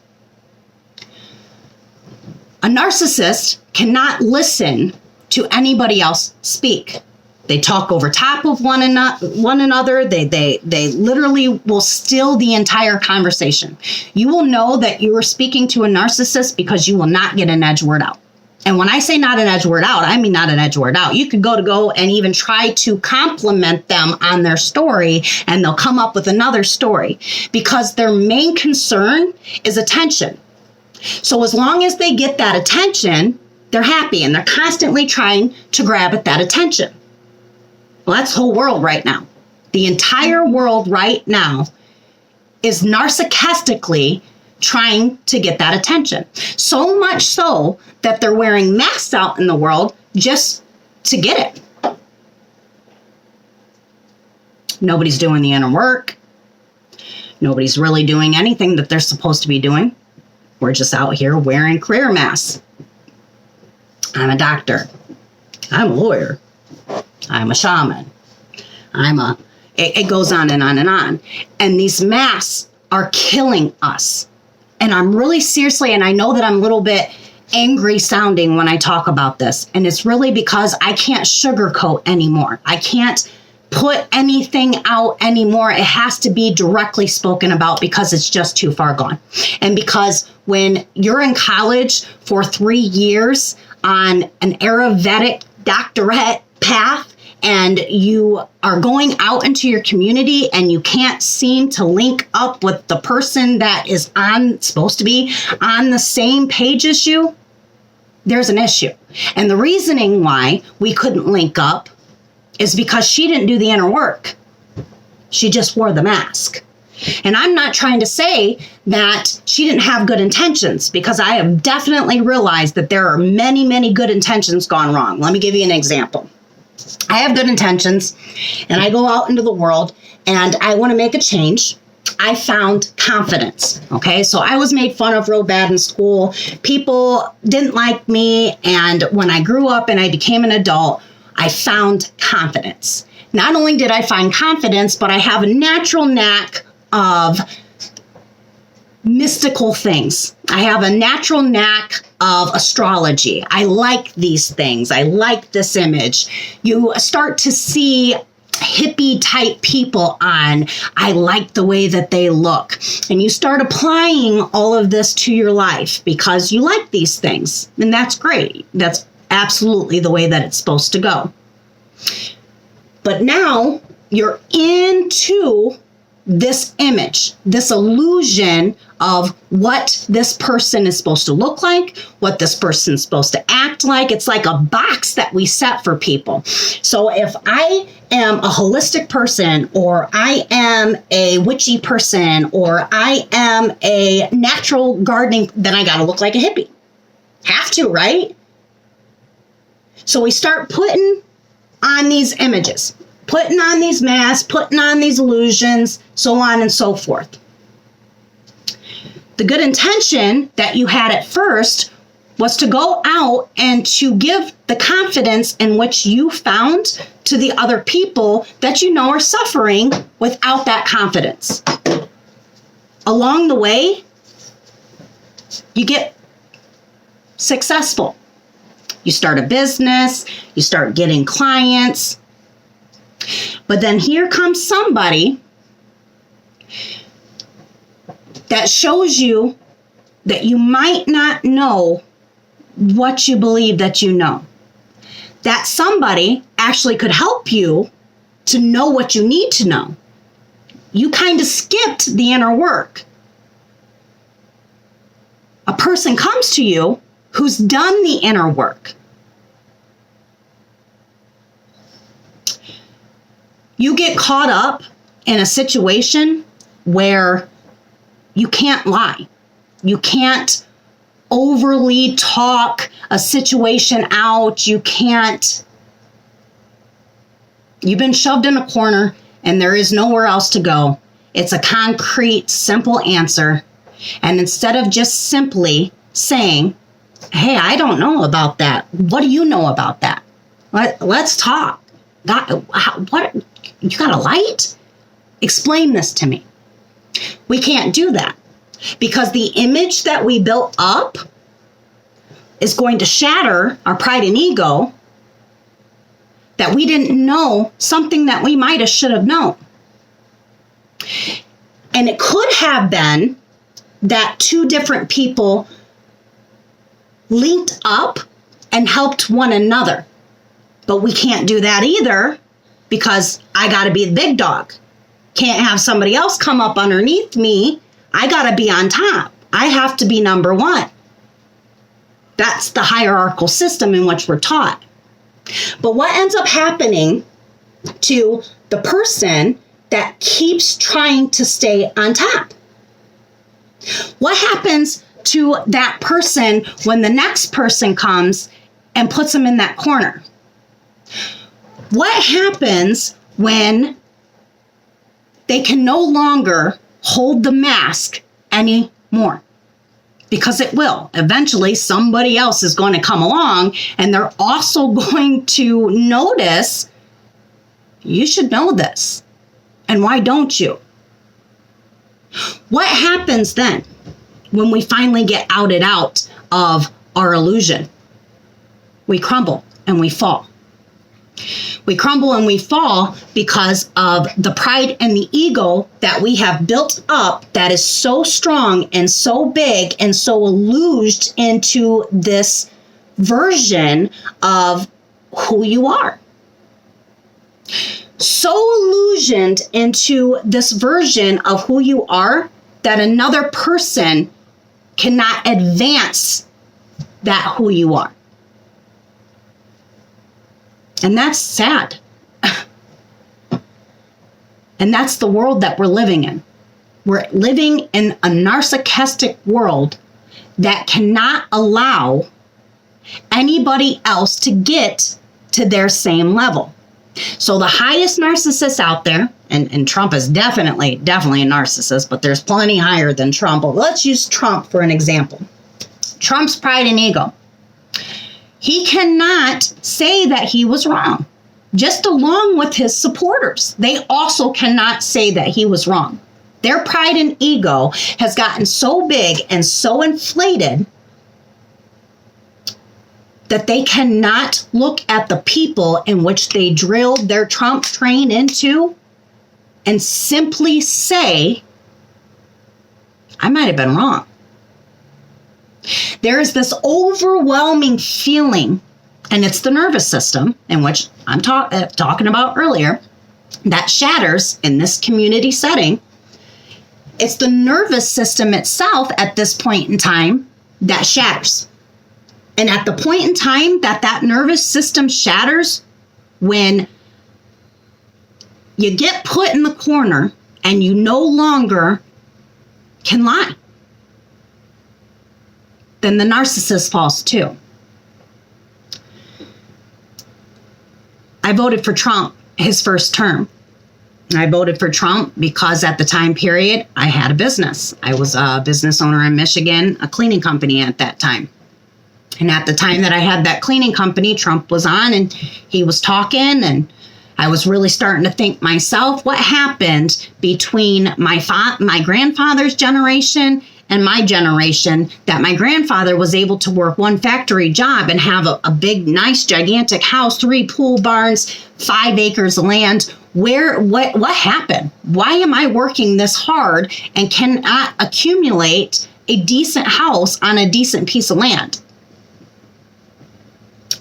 A narcissist cannot listen to anybody else speak. They talk over top of one another. They literally will steal the entire conversation. You will know that you are speaking to a narcissist because you will not get an edge word out. And when I say not an edge word out, I mean not an edge word out. You could go and even try to compliment them on their story, and they'll come up with another story because their main concern is attention. So as long as they get that attention, they're happy, and they're constantly trying to grab at that attention. Well, that's the whole world right now. The entire world right now is narcissistically trying to get that attention. So much so that they're wearing masks out in the world just to get it. Nobody's doing the inner work. Nobody's really doing anything that they're supposed to be doing. We're just out here wearing career masks. I'm a doctor. I'm a lawyer. I'm a shaman. It goes on and on and on. And these masks are killing us. And I'm really seriously, and I know that I'm a little bit angry sounding when I talk about this. And it's really because I can't sugarcoat anymore. I can't put anything out anymore. It has to be directly spoken about because it's just too far gone. And because when you're in college for 3 years on an Ayurvedic doctorate path, and you are going out into your community and you can't seem to link up with the person that is supposed to be on the same page as you, there's an issue. And the reasoning why we couldn't link up is because she didn't do the inner work. She just wore the mask. And I'm not trying to say that she didn't have good intentions, because I have definitely realized that there are many, many good intentions gone wrong. Let me give you an example. I have good intentions and I go out into the world and I want to make a change. I found confidence. Okay. So I was made fun of real bad in school. People didn't like me. And when I grew up and I became an adult, I found confidence. Not only did I find confidence, but I have a natural knack of mystical things. I have a natural knack of astrology. I like these things. I like this image. You start to see hippie type people on. I like the way that they look. And you start applying all of this to your life because you like these things. And that's great. That's absolutely the way that it's supposed to go. But now you're into this image, this illusion of what this person is supposed to look like, what this person's supposed to act like. It's like a box that we set for people. So if I am a holistic person, or I am a witchy person, or I am a natural gardening, then I got to look like a hippie. Have to, right? So we start putting on these images, putting on these masks, putting on these illusions, so on and so forth. The good intention that you had at first was to go out and to give the confidence in which you found to the other people that you know are suffering without that confidence. Along the way, you get successful. You start a business, you start getting clients. But then here comes somebody that shows you that you might not know what you believe that you know. That somebody actually could help you to know what you need to know. You kind of skipped the inner work. A person comes to you who's done the inner work. You get caught up in a situation where you can't lie. You can't overly talk a situation out. You've been shoved in a corner and there is nowhere else to go. It's a concrete, simple answer. And instead of just simply saying, hey, I don't know about that. What do you know about that? Let's talk. What? You got a light? Explain this to me. We can't do that because the image that we built up is going to shatter our pride and ego that we didn't know something that we might have should have known. And it could have been that two different people linked up and helped one another. But we can't do that either because I got to be the big dog. Can't have somebody else come up underneath me. I got to be on top. I have to be number one. That's the hierarchical system in which we're taught. But what ends up happening to the person that keeps trying to stay on top? What happens to that person when the next person comes and puts them in that corner? What happens when they can no longer hold the mask anymore? Because it will. Eventually, somebody else is going to come along and they're also going to notice, you should know this. And why don't you? What happens then when we finally get outed out of our illusion? We crumble and we fall. We crumble and we fall because of the pride and the ego that we have built up that is so strong and so big and so illuged into this version of who you are. So illusioned into this version of who you are that another person cannot advance that who you are. And that's sad. And that's the world that we're living in. We're living in a narcissistic world that cannot allow anybody else to get to their same level. So the highest narcissist out there, and Trump is definitely a narcissist, but there's plenty higher than Trump. But let's use Trump for an example. Trump's pride and ego. He cannot say that he was wrong, just along with his supporters. They also cannot say that he was wrong. Their pride and ego has gotten so big and so inflated that they cannot look at the people in which they drilled their Trump train into and simply say, I might have been wrong. There is this overwhelming feeling, and it's the nervous system, in which I'm talking about earlier, that shatters in this community setting. It's the nervous system itself at this point in time that shatters. And at the point in time that nervous system shatters, when you get put in the corner and you no longer can lie, then the narcissist falls too. I voted for Trump his first term. I voted for Trump because at the time period, I had a business. I was a business owner in Michigan, a cleaning company at that time. And at the time that I had that cleaning company, Trump was on and he was talking, and I was really starting to think myself, what happened between my grandfather's generation and my generation, that my grandfather was able to work one factory job and have a big, nice, gigantic house, 3 pool barns, 5 acres of land. What happened? Why am I working this hard and cannot accumulate a decent house on a decent piece of land?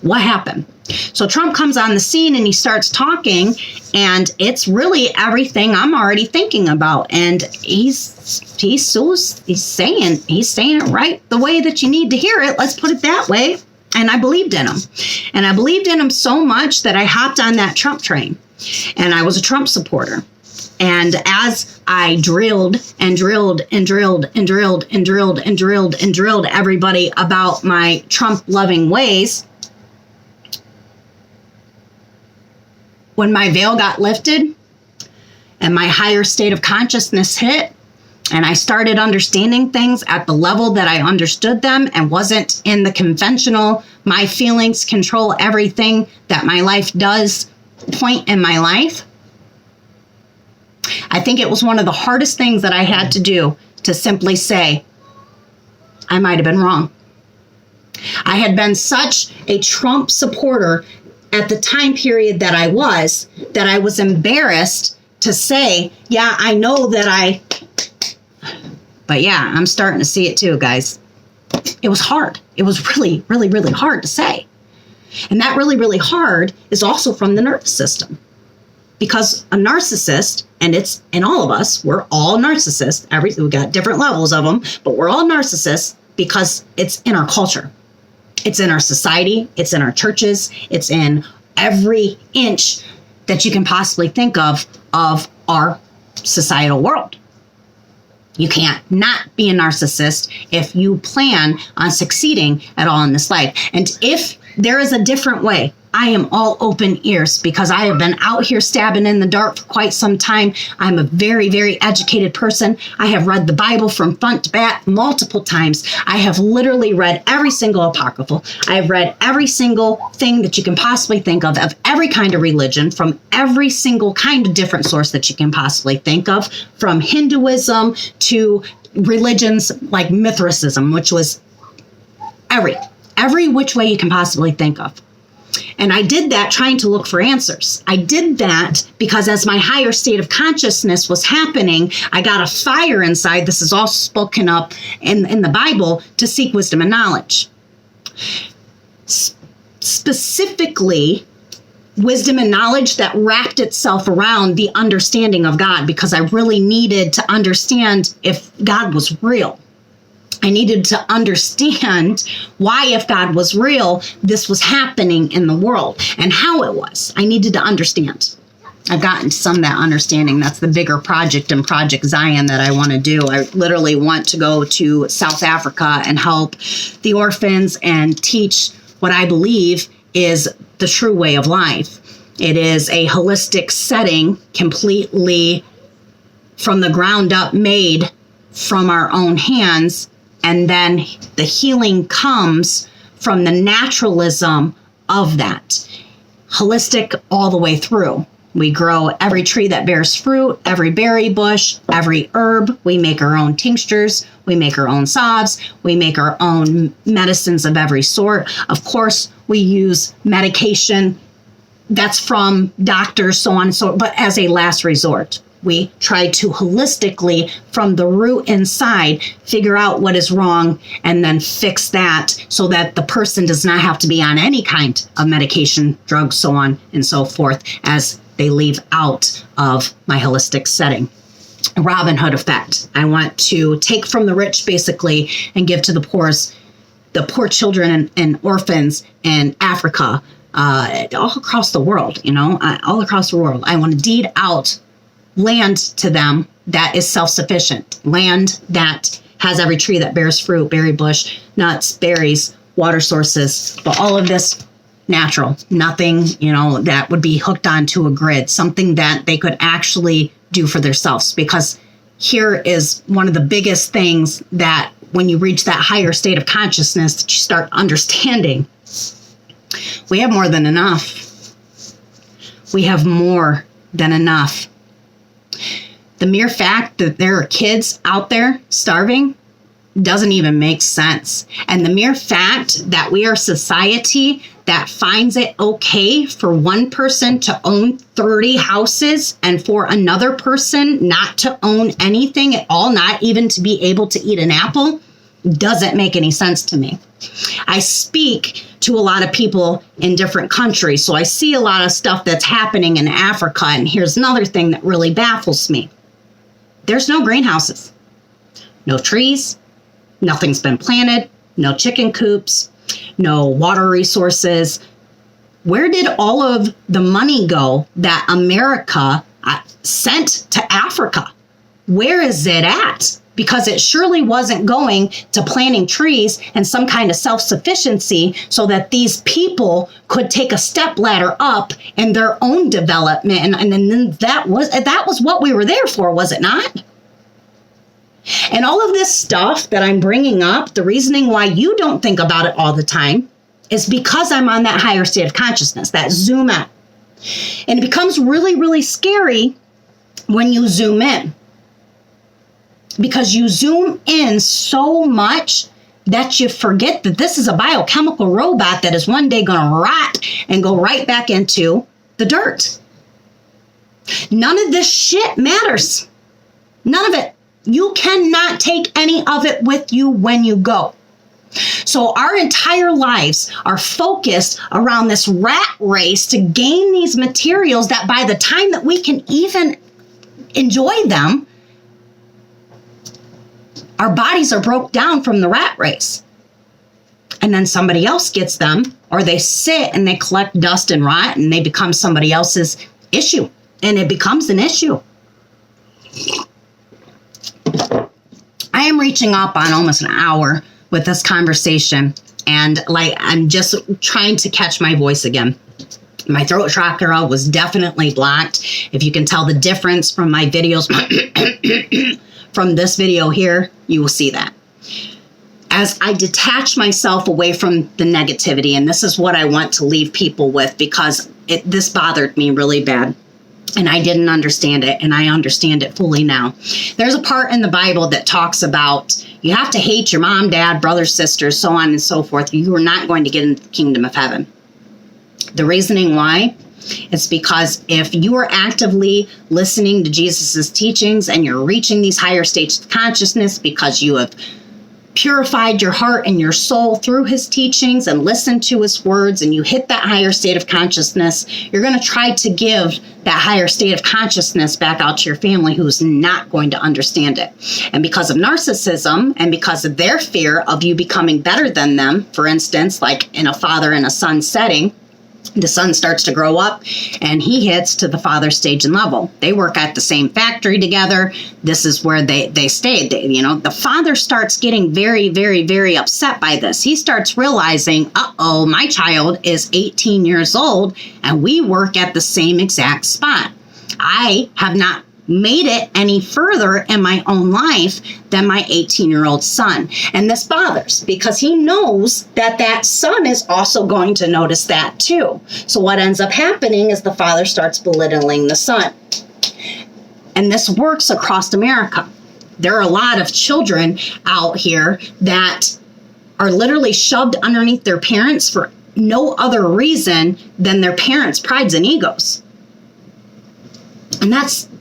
What happened? So Trump comes on the scene and he starts talking, and it's really everything I'm already thinking about. And he's saying it right the way that you need to hear it. Let's put it that way. And I believed in him. And I believed in him so much that I hopped on that Trump train, and I was a Trump supporter. And as I drilled and drilled and drilled and drilled and drilled and drilled and drilled everybody about my Trump loving ways, when my veil got lifted and my higher state of consciousness hit, and I started understanding things at the level that I understood them and wasn't in the conventional, my feelings control everything that my life does point in my life, I think it was one of the hardest things that I had to do to simply say, I might have been wrong. I had been such a Trump supporter at the time period that I was embarrassed to say, yeah, I know that but yeah, I'm starting to see it too, guys. It was hard. It was really, really, really hard to say. And that really, really hard is also from the nervous system. Because a narcissist, and it's in all of us, we're all narcissists. We got different levels of them, but we're all narcissists because it's in our culture. It's in our society. It's in our churches. It's in every inch that you can possibly think of our societal world. You can't not be a narcissist if you plan on succeeding at all in this life. And if there is a different way, I am all open ears, because I have been out here stabbing in the dark for quite some time. I'm a very, very educated person. I have read the Bible from front to back multiple times. I have literally read every single apocryphal. I have read every single thing that you can possibly think of every kind of religion, from every single kind of different source that you can possibly think of, from Hinduism to religions like Mithraism, which was every which way you can possibly think of. And I did that trying to look for answers. I did that because as my higher state of consciousness was happening, I got a fire inside. This is all spoken up in the Bible, to seek wisdom and knowledge. Specifically, wisdom and knowledge that wrapped itself around the understanding of God, because I really needed to understand if God was real. I needed to understand why, if God was real, this was happening in the world, and how it was. I needed to understand. I've gotten some of that understanding. That's the bigger project in Project Zion that I want to do. I literally want to go to South Africa and help the orphans and teach what I believe is the true way of life. It is a holistic setting, completely from the ground up, made from our own hands. And then the healing comes from the naturalism of that. Holistic all the way through. We grow every tree that bears fruit, every berry bush, every herb. We make our own tinctures. We make our own salves. We make our own medicines of every sort. Of course, we use medication that's from doctors, so on and so on, but as a last resort. We try to holistically, from the root inside, figure out what is wrong and then fix that so that the person does not have to be on any kind of medication, drugs, so on and so forth, as they leave out of my holistic setting. Robin Hood effect. I want to take from the rich, basically, and give to the poor children and orphans in Africa, all across the world, all across the world. I want to deed out land to them that is self-sufficient, land that has every tree that bears fruit, berry bush, nuts, berries, water sources, but all of this natural, nothing, that would be hooked onto a grid, something that they could actually do for themselves. Because here is one of the biggest things that when you reach that higher state of consciousness, that you start understanding, we have more than enough. We have more than enough. The mere fact that there are kids out there starving doesn't even make sense. And the mere fact that we are a society that finds it okay for one person to own 30 houses and for another person not to own anything at all, not even to be able to eat an apple, doesn't make any sense to me. I speak to a lot of people in different countries, so I see a lot of stuff that's happening in Africa, and here's another thing that really baffles me. There's no greenhouses, no trees, nothing's been planted, no chicken coops, no water resources. Where did all of the money go that America sent to Africa? Where is it at? Because it surely wasn't going to planting trees and some kind of self-sufficiency so that these people could take a step ladder up in their own development. And then that was what we were there for, was it not? And all of this stuff that I'm bringing up, the reasoning why you don't think about it all the time is because I'm on that higher state of consciousness, that zoom out. And it becomes really, really scary when you zoom in. Because you zoom in so much that you forget that this is a biochemical robot that is one day going to rot and go right back into the dirt. None of this shit matters. None of it. You cannot take any of it with you when you go. So our entire lives are focused around this rat race to gain these materials that by the time that we can even enjoy them, our bodies are broke down from the rat race. And then somebody else gets them, or they sit and they collect dust and rot and they become somebody else's issue. And it becomes an issue. I am reaching up on almost an hour with this conversation. And I'm just trying to catch my voice again. My throat chakra was definitely blocked. If you can tell the difference from my videos, from this video here, you will see that. As I detach myself away from the negativity, and this is what I want to leave people with because this bothered me really bad. And I didn't understand it, and I understand it fully now. There's a part in the Bible that talks about you have to hate your mom, dad, brothers, sisters, so on and so forth. You are not going to get into the kingdom of heaven. The reasoning why is because if you are actively listening to Jesus's teachings and you're reaching these higher states of consciousness because you have purified your heart and your soul through his teachings and listened to his words and you hit that higher state of consciousness, you're going to try to give that higher state of consciousness back out to your family who's not going to understand it. And because of narcissism and because of their fear of you becoming better than them, for instance, like in a father and a son setting, the son starts to grow up and he hits to the father stage and level. They work at the same factory together. This is where they stayed. The father starts getting very, very, very upset by this. He starts realizing, uh-oh, my child is 18 years old and we work at the same exact spot. I have not made it any further in my own life than my 18-year-old son. And this bothers because he knows that that son is also going to notice that too. So what ends up happening is the father starts belittling the son. And this works across America. There are a lot of children out here that are literally shoved underneath their parents for no other reason than their parents' prides and egos. And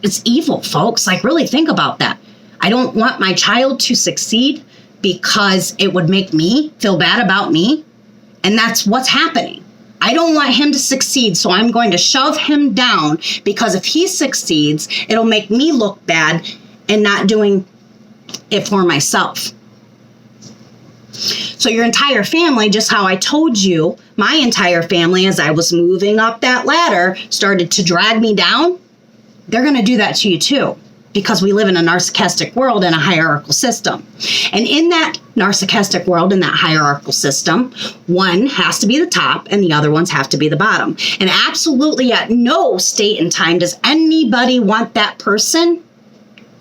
it's evil, folks. Like, really think about that. I don't want my child to succeed because it would make me feel bad about me. And that's what's happening. I don't want him to succeed, so I'm going to shove him down because if he succeeds, it'll make me look bad and not doing it for myself. So your entire family, just how I told you, my entire family, as I was moving up that ladder, started to drag me down. They're going to do that to you too, because we live in a narcissistic world and a hierarchical system. And in that narcissistic world, in that hierarchical system, one has to be the top and the other ones have to be the bottom. And absolutely at no state and time does anybody want that person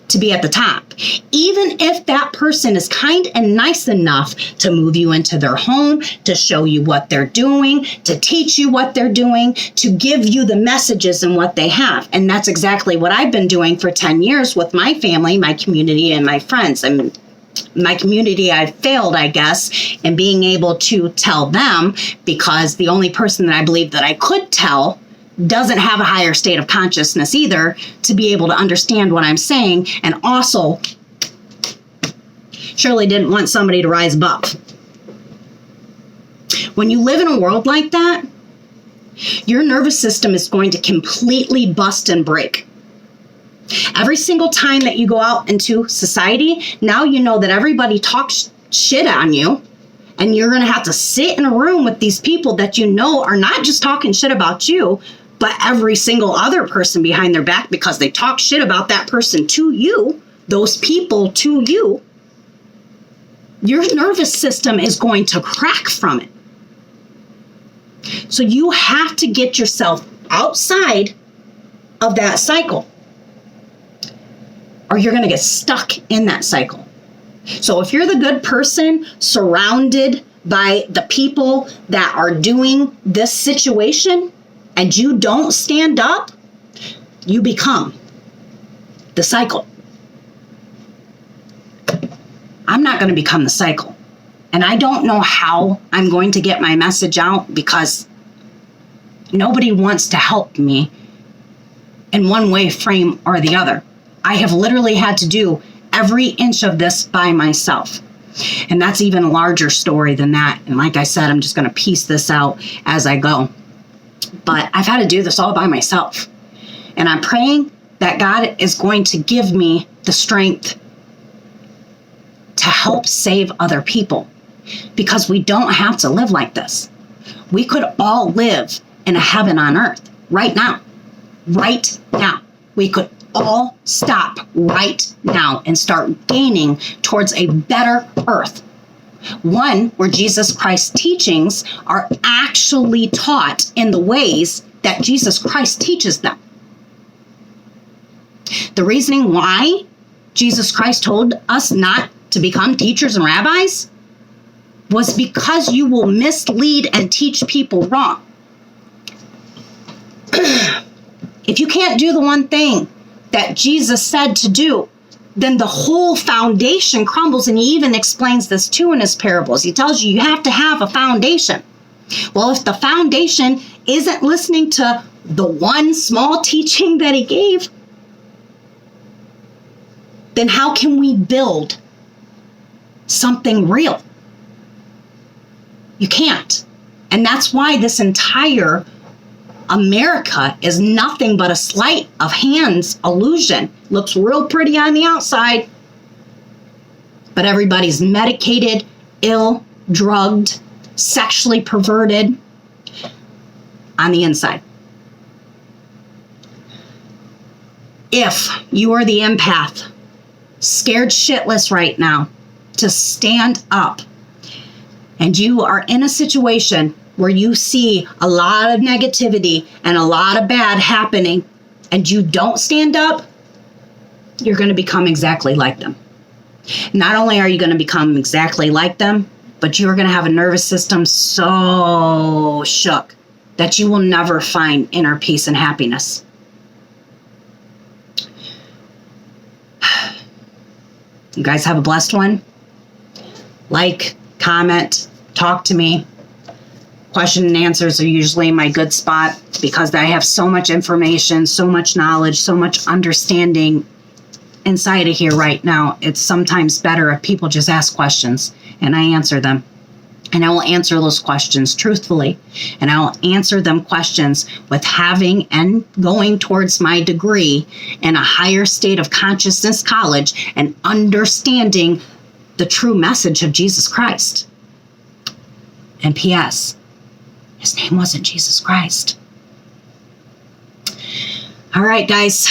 to be at the top. Even if that person is kind and nice enough to move you into their home, to show you what they're doing, to teach you what they're doing, to give you the messages and what they have. And that's exactly what I've been doing for 10 years with my family, my community, and my friends. And my community, I failed, I guess, in being able to tell them, because the only person that I believe that I could tell doesn't have a higher state of consciousness either to be able to understand what I'm saying, and also surely didn't want somebody to rise above. When you live in a world like that, your nervous system is going to completely bust and break. Every single time that you go out into society, now you know that everybody talks shit on you, and you're going to have to sit in a room with these people that you know are not just talking shit about you, but every single other person behind their back, because they talk shit about that person to you, those people to you. Your nervous system is going to crack from it. So you have to get yourself outside of that cycle, or you're going to get stuck in that cycle. So if you're the good person surrounded by the people that are doing this situation, and you don't stand up, you become the cycle. I'm not going to become the cycle. And I don't know how I'm going to get my message out, because nobody wants to help me in one way, frame, or the other. I have literally had to do every inch of this by myself. And that's even a larger story than that. And like I said, I'm just going to piece this out as I go. But I've had to do this all by myself. And I'm praying that God is going to give me the strength to help save other people, because we don't have to live like this. We could all live in a heaven on earth right now. Right now. We could all stop right now and start gaining towards a better earth. One where Jesus Christ's teachings are actually taught in the ways that Jesus Christ teaches them. The reasoning why Jesus Christ told us not to become teachers and rabbis was because you will mislead and teach people wrong. If you can't do the one thing that Jesus said to do, then the whole foundation crumbles. And he even explains this too in his parables. He tells you have to have a foundation. Well, if the foundation isn't listening to the one small teaching that he gave, then how can we build something real? You can't. And that's why this entire America is nothing but a sleight of hands illusion. Looks real pretty on the outside, but everybody's medicated, ill, drugged, sexually perverted on the inside. If you are the empath, scared shitless right now to stand up, and you are in a situation where you see a lot of negativity and a lot of bad happening, and you don't stand up, you're going to become exactly like them. Not only are you going to become exactly like them, but you're going to have a nervous system so shook that you will never find inner peace and happiness. You guys have a blessed one. Like, comment, talk to me. Question and answers are usually my good spot because I have so much information, so much knowledge, so much understanding inside of here right now. It's sometimes better if people just ask questions and I answer them. And I will answer those questions truthfully. And I will answer them questions with having and going towards my degree in a higher state of consciousness college and understanding the true message of Jesus Christ. And P.S., his name wasn't Jesus Christ. All right, guys.